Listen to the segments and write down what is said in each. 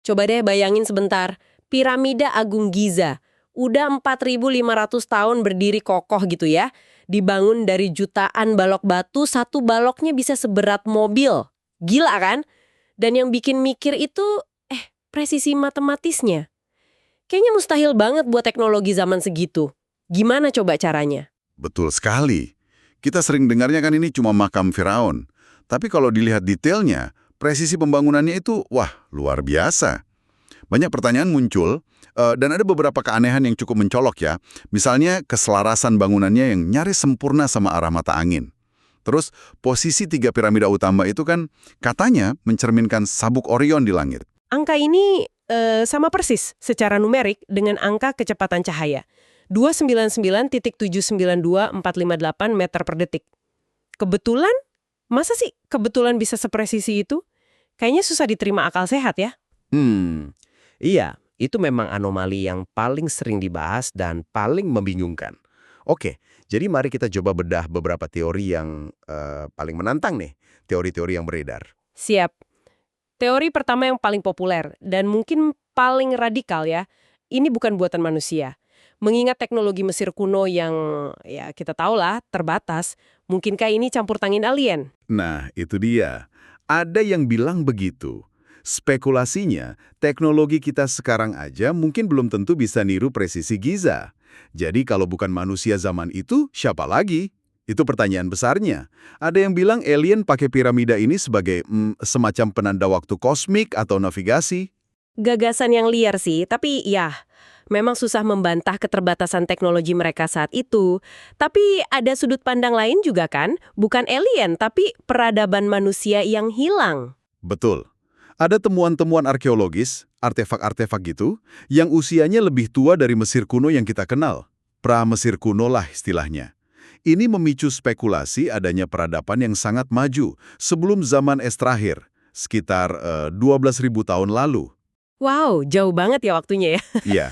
Coba deh bayangin sebentar, piramida Agung Giza. Udah 4.500 tahun berdiri kokoh gitu ya. Dibangun dari jutaan balok batu, satu baloknya bisa seberat mobil. Gila kan? Dan yang bikin mikir itu, presisi matematisnya. Kayaknya mustahil banget buat teknologi zaman segitu. Gimana coba caranya? Betul sekali. Kita sering dengarnya kan ini cuma makam Firaun. Tapi kalau dilihat detailnya, presisi pembangunannya itu, wah, luar biasa. Banyak pertanyaan muncul, dan ada beberapa keanehan yang cukup mencolok ya. Misalnya keselarasan bangunannya yang nyaris sempurna sama arah mata angin. Terus posisi tiga piramida utama itu kan katanya mencerminkan sabuk Orion di langit. Angka ini sama persis secara numerik dengan angka kecepatan cahaya. 299.792.458 meter per detik. Kebetulan? Masa sih kebetulan bisa sepresisi itu? Kayaknya susah diterima akal sehat ya. Iya, itu memang anomali yang paling sering dibahas dan paling membingungkan. Oke, jadi mari kita coba bedah beberapa teori yang paling menantang nih, teori-teori yang beredar. Siap. Teori pertama yang paling populer dan mungkin paling radikal ya, ini bukan buatan manusia. Mengingat teknologi Mesir kuno yang ya kita tahulah terbatas, mungkinkah ini campur tangan alien? Nah, itu dia. Ada yang bilang begitu. Spekulasinya, teknologi kita sekarang aja mungkin belum tentu bisa niru presisi Giza. Jadi kalau bukan manusia zaman itu, siapa lagi? Itu pertanyaan besarnya. Ada yang bilang alien pakai piramida ini sebagai semacam penanda waktu kosmik atau navigasi. Gagasan yang liar sih, tapi ya, memang susah membantah keterbatasan teknologi mereka saat itu. Tapi ada sudut pandang lain juga kan, bukan alien, tapi peradaban manusia yang hilang. Betul. Ada temuan-temuan arkeologis, artefak-artefak gitu, yang usianya lebih tua dari Mesir kuno yang kita kenal. Pra-Mesir kuno lah istilahnya. Ini memicu spekulasi adanya peradaban yang sangat maju sebelum zaman es terakhir, sekitar 12.000 tahun lalu. Wow, jauh banget ya waktunya ya. Iya,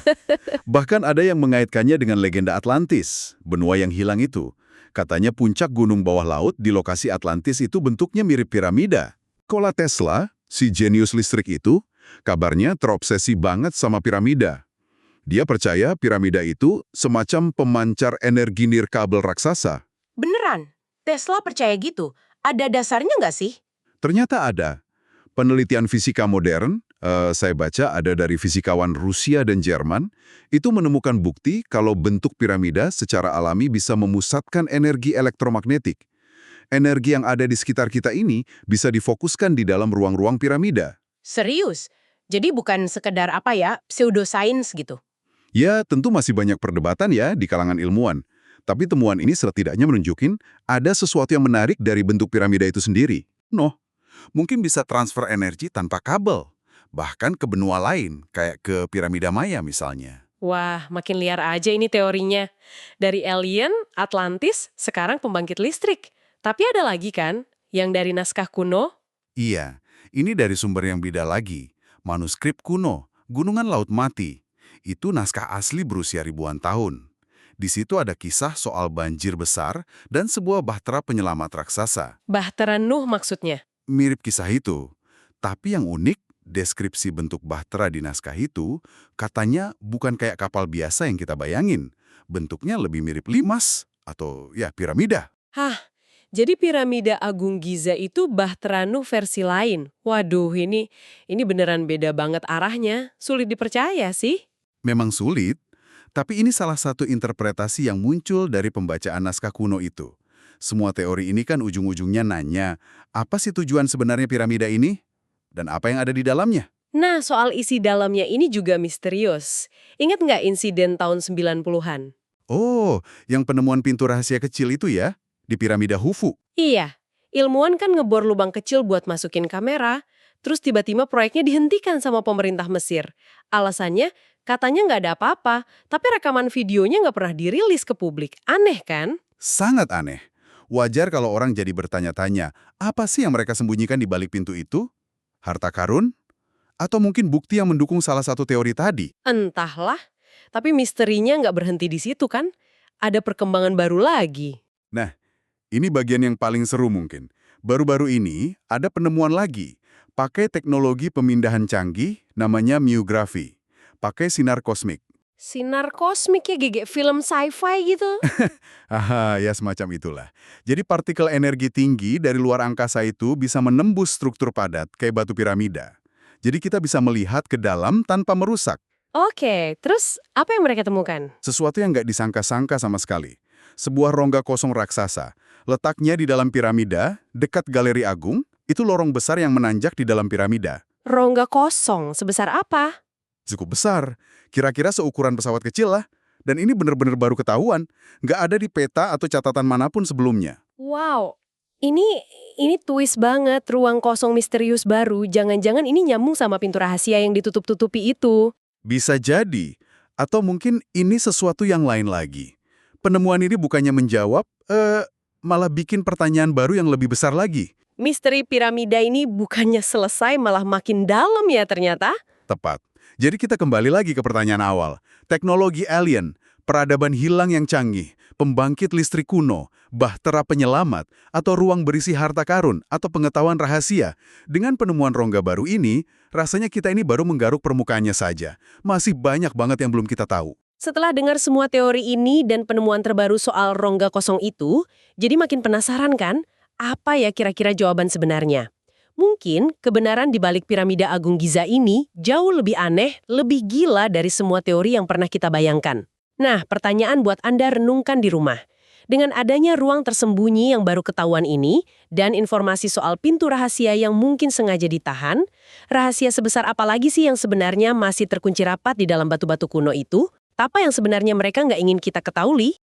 bahkan ada yang mengaitkannya dengan legenda Atlantis, benua yang hilang itu. Katanya puncak gunung bawah laut di lokasi Atlantis itu bentuknya mirip piramida. Nikola Tesla, si jenius listrik itu, kabarnya terobsesi banget sama piramida. Dia percaya piramida itu semacam pemancar energi nirkabel raksasa. Beneran? Tesla percaya gitu? Ada dasarnya nggak sih? Ternyata ada. Penelitian fisika modern, saya baca ada dari fisikawan Rusia dan Jerman, itu menemukan bukti kalau bentuk piramida secara alami bisa memusatkan energi elektromagnetik. Energi yang ada di sekitar kita ini bisa difokuskan di dalam ruang-ruang piramida. Serius? Jadi bukan sekedar pseudosains gitu? Ya, tentu masih banyak perdebatan ya di kalangan ilmuwan. Tapi temuan ini setidaknya menunjukin ada sesuatu yang menarik dari bentuk piramida itu sendiri. Mungkin bisa transfer energi tanpa kabel. Bahkan ke benua lain, kayak ke piramida Maya misalnya. Wah, makin liar aja ini teorinya. Dari alien, Atlantis, sekarang pembangkit listrik. Tapi ada lagi kan, yang dari naskah kuno? Iya, ini dari sumber yang beda lagi. Manuskrip kuno, Gunungan Laut Mati. Itu naskah asli berusia ribuan tahun. Di situ ada kisah soal banjir besar dan sebuah bahtera penyelamat raksasa. Bahtera Nuh maksudnya? Mirip kisah itu. Tapi yang unik, deskripsi bentuk bahtera di naskah itu katanya bukan kayak kapal biasa yang kita bayangin. Bentuknya lebih mirip limas atau ya piramida. Hah, jadi piramida Agung Giza itu Bahtera Nuh versi lain. Waduh, ini beneran beda banget arahnya. Sulit dipercaya sih. Memang sulit, tapi ini salah satu interpretasi yang muncul dari pembacaan naskah kuno itu. Semua teori ini kan ujung-ujungnya nanya, apa sih tujuan sebenarnya piramida ini? Dan apa yang ada di dalamnya? Nah, soal isi dalamnya ini juga misterius. Ingat nggak insiden tahun 90-an? Oh, yang penemuan pintu rahasia kecil itu ya? Di piramida Khufu. Iya, ilmuwan kan ngebor lubang kecil buat masukin kamera, terus tiba-tiba proyeknya dihentikan sama pemerintah Mesir. Alasannya, katanya nggak ada apa-apa, tapi rekaman videonya nggak pernah dirilis ke publik. Aneh kan? Sangat aneh. Wajar kalau orang jadi bertanya-tanya, apa sih yang mereka sembunyikan di balik pintu itu? Harta karun? Atau mungkin bukti yang mendukung salah satu teori tadi? Entahlah, tapi misterinya nggak berhenti di situ kan? Ada perkembangan baru lagi. Nah, ini bagian yang paling seru mungkin. Baru-baru ini ada penemuan lagi. Pakai teknologi pemindahan canggih, namanya miografi. Pakai sinar kosmik. Sinar kosmik ya, gege film sci-fi gitu. Aha, ya semacam itulah. Jadi partikel energi tinggi dari luar angkasa itu bisa menembus struktur padat kayak batu piramida. Jadi kita bisa melihat ke dalam tanpa merusak. Oke, terus apa yang mereka temukan? Sesuatu yang nggak disangka-sangka sama sekali. Sebuah rongga kosong raksasa. Letaknya di dalam piramida, dekat Galeri Agung, itu lorong besar yang menanjak di dalam piramida. Rongga kosong, sebesar apa? Cukup besar, kira-kira seukuran pesawat kecil lah. Dan ini benar-benar baru ketahuan, nggak ada di peta atau catatan manapun sebelumnya. Wow, ini twist banget, ruang kosong misterius baru. Jangan-jangan ini nyambung sama pintu rahasia yang ditutup-tutupi itu. Bisa jadi, atau mungkin ini sesuatu yang lain lagi. Penemuan ini bukannya menjawab, malah bikin pertanyaan baru yang lebih besar lagi. Misteri piramida ini bukannya selesai, malah makin dalam ya ternyata. Tepat. Jadi kita kembali lagi ke pertanyaan awal. Teknologi alien, peradaban hilang yang canggih, pembangkit listrik kuno, bahtera penyelamat, atau ruang berisi harta karun, atau pengetahuan rahasia. Dengan penemuan rongga baru ini, rasanya kita ini baru menggaruk permukaannya saja. Masih banyak banget yang belum kita tahu. Setelah dengar semua teori ini dan penemuan terbaru soal rongga kosong itu, jadi makin penasaran kan? Apa ya kira-kira jawaban sebenarnya? Mungkin kebenaran di balik piramida Agung Giza ini jauh lebih aneh, lebih gila dari semua teori yang pernah kita bayangkan. Nah, pertanyaan buat Anda renungkan di rumah. Dengan adanya ruang tersembunyi yang baru ketahuan ini, dan informasi soal pintu rahasia yang mungkin sengaja ditahan, rahasia sebesar apa lagi sih yang sebenarnya masih terkunci rapat di dalam batu-batu kuno itu? Apa yang sebenarnya mereka nggak ingin kita ketahui?